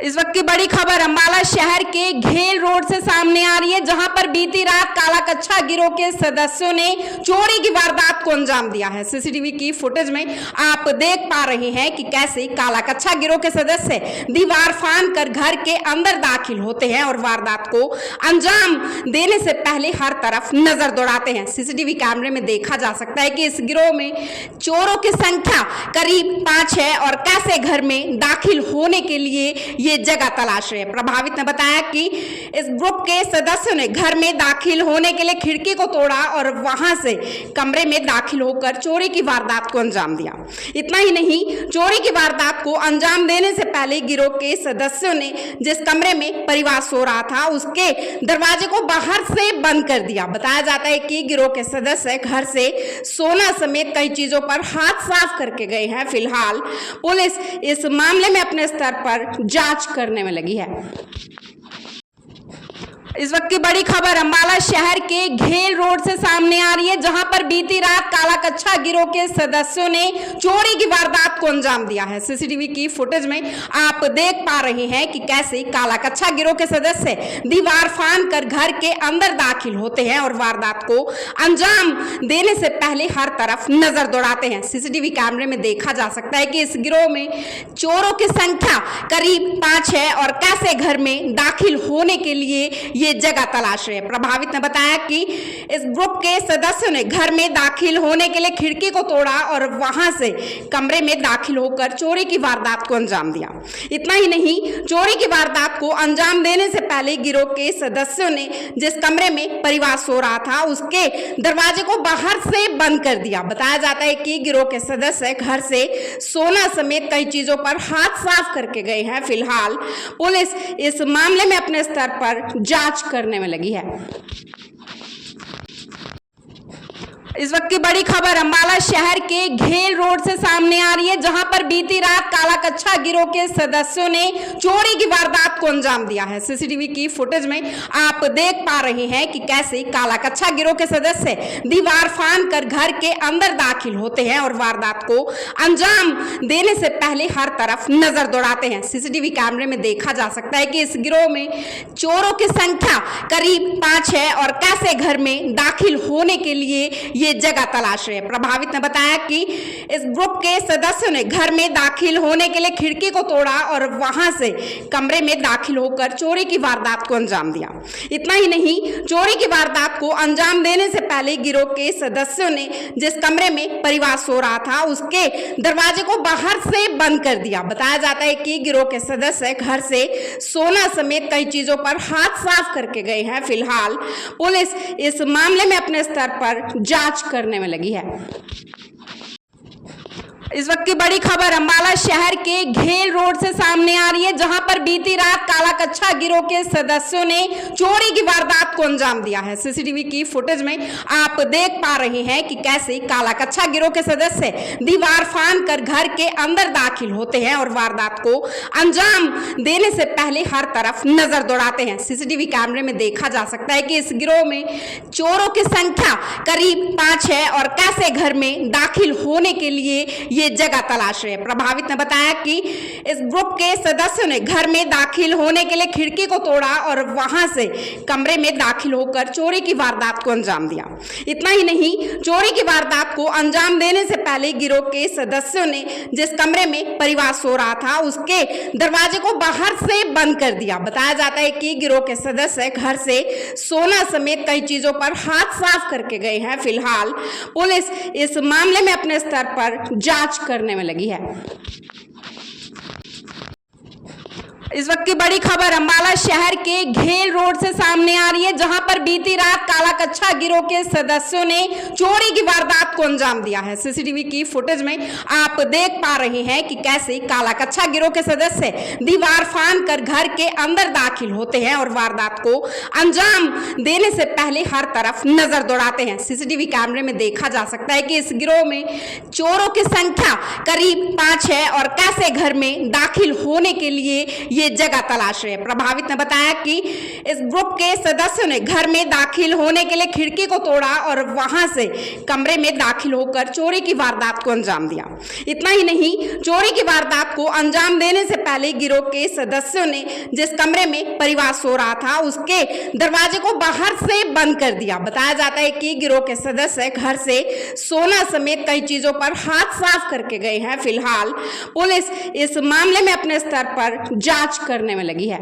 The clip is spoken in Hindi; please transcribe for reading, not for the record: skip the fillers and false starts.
इस वक्त की बड़ी खबर अंबाला शहर के घेल रोड से सामने आ रही है, जहां पर बीती रात काला कच्छा गिरोह के सदस्यों ने चोरी की वारदात को अंजाम दिया है। सीसीटीवी की फुटेज में आप देख पा रहे हैं कि कैसे काला कच्छा गिरोह के सदस्य दीवार फांद कर घर के अंदर दाखिल होते हैं और वारदात को अंजाम देने से पहले हर तरफ नजर दौड़ाते हैं। सीसीटीवी कैमरे में देखा जा सकता है कि इस गिरोह में चोरों की संख्या करीब 5 है और कैसे घर में दाखिल होने के लिए ये जगह तलाश रहे हैं। प्रभावित ने बताया कि इस ग्रुप के सदस्यों ने घर में दाखिल होने के लिए खिड़की को तोड़ा और वहां से कमरे में दाखिल होकर चोरी की वारदात को अंजाम दिया। इतना ही नहीं, चोरी की वारदात को अंजाम देने से पहले गिरोह के सदस्यों ने जिस कमरे में परिवार सो रहा था उसके दरवाजे को बाहर से बंद कर दिया। बताया जाता है कि गिरोह के सदस्य घर से सोना समेत कई चीजों पर हाथ साफ करके गए हैं। फिलहाल पुलिस इस मामले में अपने स्तर पर जांच करने में लगी है। इस वक्त की बड़ी खबर अंबाला शहर के घेल रोड से सामने आ रही है, जहां पर बीती रात काला कच्छा गिरोह के सदस्यों ने चोरी की वारदात को अंजाम दिया है। सीसीटीवी की फुटेज में आप देख पा रहे हैं कि कैसे काला कच्छा गिरोह के सदस्य दीवार फांद कर घर के अंदर दाखिल होते हैं और वारदात को अंजाम देने से पहले हर तरफ नजर दौड़ाते हैं। सीसीटीवी कैमरे में देखा जा सकता है कि इस गिरोह में चोरों की संख्या करीब 5 है और कैसे घर में दाखिल होने के लिए ये जगह तलाश रहे हैं। प्रभावित ने बताया कि इस ग्रुप के सदस्यों ने घर में दाखिल होने के लिए खिड़की को तोड़ा और वहां से कमरे में दाखिल होकर चोरी की वारदात को अंजाम दिया। इतना ही नहीं, चोरी की वारदात को अंजाम देने से पहले गिरोह के सदस्यों ने जिस कमरे में परिवार सो रहा था उसके दरवाजे को बाहर से बंद कर दिया। बताया जाता है कि गिरोह के सदस्य घर से सोना समेत कई चीजों पर हाथ साफ करके गए हैं। फिलहाल पुलिस इस मामले में अपने स्तर पर जांच करने में लगी है। इस वक्त की बड़ी खबर अंबाला शहर के घेल रोड से सामने आ रही है, जहां पर बीती रात काला कच्छा गिरोह के सदस्यों ने चोरी की वारदात को अंजाम दिया है। सीसीटीवी की फुटेज में आप देख पा रहे हैं कि कैसे काला कच्छा गिरोह के सदस्य दीवार फांद कर घर के अंदर दाखिल होते हैं और वारदात को अंजाम देने से पहले हर तरफ नजर दौड़ाते हैं। सीसीटीवी कैमरे में देखा जा सकता है कि इस गिरोह में चोरों की संख्या करीब 5 है और कैसे घर में दाखिल होने के लिए ये जगह तलाश रहे हैं। प्रभावित ने बताया कि इस ग्रुप के सदस्यों ने घर में दाखिल होने के लिए खिड़की को तोड़ा और वहां से कमरे में दाखिल होकर चोरी की वारदात को अंजाम दिया। इतना ही नहीं, चोरी की वारदात को अंजाम देने से पहले गिरोह के सदस्यों ने जिस कमरे में परिवार सो रहा था उसके दरवाजे को बाहर से बंद कर दिया। बताया जाता है कि गिरोह के सदस्य घर से सोना समेत कई चीजों पर हाथ साफ करके गए हैं। फिलहाल पुलिस इस मामले में अपने स्तर पर जांच करने में लगी है। इस वक्त की बड़ी खबर अंबाला शहर के घेल रोड से सामने आ रही है, जहां पर बीती रात काला कच्छा गिरोह के सदस्यों ने चोरी की वारदात को अंजाम दिया है। सीसीटीवी की फुटेज में आप देख पा रहे हैं कि कैसे काला कच्छा गिरोह के सदस्य दीवार फांद कर घर के अंदर दाखिल होते हैं और वारदात को अंजाम देने से पहले हर तरफ नजर दौड़ाते हैं। सीसीटीवी कैमरे में देखा जा सकता है कि इस गिरोह में चोरों की संख्या करीब 5 है और कैसे घर में दाखिल होने के लिए ये जगह तलाश रहे हैं। प्रभावित ने बताया कि इस ग्रुप के सदस्यों ने घर में दाखिल होने के लिए खिड़की को तोड़ा और वहां से कमरे में दाखिल होकर चोरी की वारदात को अंजाम दिया। इतना ही नहीं, चोरी की वारदात को अंजाम देने से पहले गिरोह के सदस्यों ने जिस कमरे में परिवार सो रहा था उसके दरवाजे को बाहर से बंद कर दिया। बताया जाता है कि गिरोह के सदस्यों घर में दाखिल होने के लिए खिड़की को तोड़ा और वहां से कमरे में दाखिल होकर चोरी की वारदात को अंजाम दिया। इतना ही नहीं, चोरी की वारदात को अंजाम देने से पहले गिरोह के सदस्यों ने जिस कमरे में परिवार सो रहा था उसके दरवाजे को बाहर से बंद कर दिया। बताया जाता है कि गिरोह के सदस्य घर से सोना समेत कई चीजों पर हाथ साफ करके गए हैं। फिलहाल पुलिस इस मामले में अपने स्तर पर जांच करने में लगी है। दाखिल होकर चोरी की वारदात को अंजाम दिया। इतना ही नहीं, चोरी की वारदात को अंजाम देने से पहले गिरोह के सदस्यों ने जिस कमरे में परिवार सो रहा था उसके दरवाजे को बाहर से बंद कर दिया। बताया जाता है कि गिरोह के सदस्य घर से सोना समेत कई चीजों पर हाथ साफ करके गए हैं। फिलहाल पुलिस इस मामले में अपने स्तर पर जांच करने में लगी है। इस वक्त की बड़ी खबर अंबाला शहर के घेल रोड से सामने आ रही है, जहां पर बीती रात काला कच्छा गिरोह के सदस्यों ने चोरी की वारदात को अंजाम दिया है। सीसीटीवी की फुटेज में आप देख पा रहे हैं कि कैसे काला कच्छा गिरोह के सदस्य दीवार फांद कर घर के अंदर दाखिल होते हैं और वारदात को अंजाम देने से पहले हर तरफ नजर दौड़ाते हैं। सीसीटीवी कैमरे में देखा जा सकता है कि इस गिरोह में चोरों की संख्या करीब 5 है और कैसे घर में दाखिल होने के लिए ये जगह तलाश रहे हैं। प्रभावित ने बताया कि इस ग्रुप के सदस्यों ने घर में दाखिल होने के लिए खिड़की को तोड़ा और वहां से कमरे में दाखिल होकर चोरी की वारदात को अंजाम दिया। इतना ही नहीं, चोरी की वारदात को अंजाम देने से पहले गिरोह के सदस्यों ने जिस कमरे में परिवार सो रहा था उसके दरवाजे को बाहर से बंद कर दिया। बताया जाता है कि गिरोह के सदस्य घर से सोना समेत कई चीजों पर हाथ साफ करके गए हैं। फिलहाल पुलिस इस मामले में अपने स्तर पर जांच करने में लगी है।